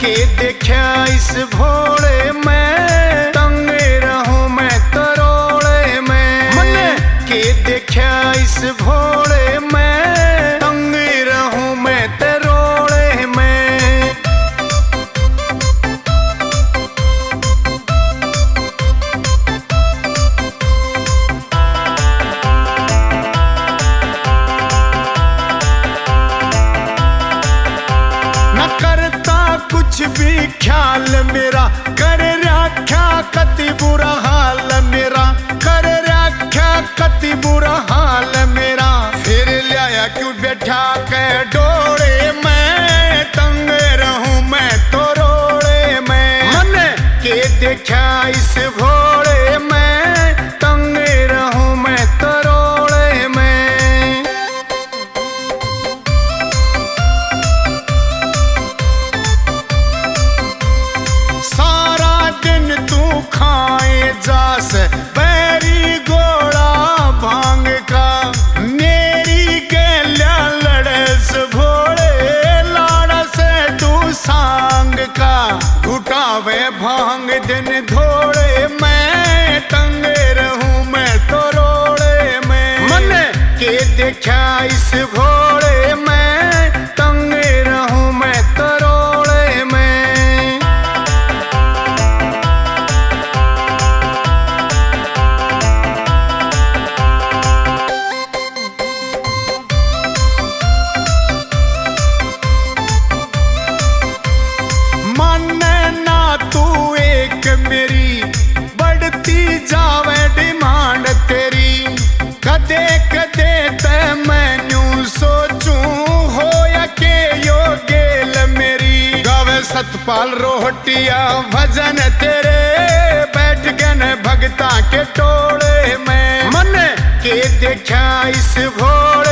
के देखा इस भोले में, तंग रहूं मैं तरोड़े में। मन के देखा इस भोले में, तंग रहूं मैं तरोड़े में। न करता कुछ भी ख्याल मेरा, कर रखा कति बुरा हाल मेरा, कर रखा कति बुरा हाल मेरा। फिर लाया क्यों बैठा के डोरे में, तंग रहूं मैं तो रोड़े में। मन के देखा इस भोले में, तंग रहूं मैं तो रोड़े में। सारा दिन तू खाए जास बैरी गोला भांग का, मेरी गैल्या लड़स भोले लाड़ा से तू सांग का। उठावे भांग दिन धोड़े मैं, तंग रहूं मैं तो रोड़े में। मन के देखा इस भोले में, तंग रहूं मैं तो रोड़े में। माने ना तू एक मेरी, बढ़ती जावे डिमांड तेरी। कदे कदे ते मैनू सोचूं, होया के यो गेल मेरी। गावे सतपाल रोहटिया भजन तेरे, बैठ गए न भगता के टोले में। मन के देखा इस भोले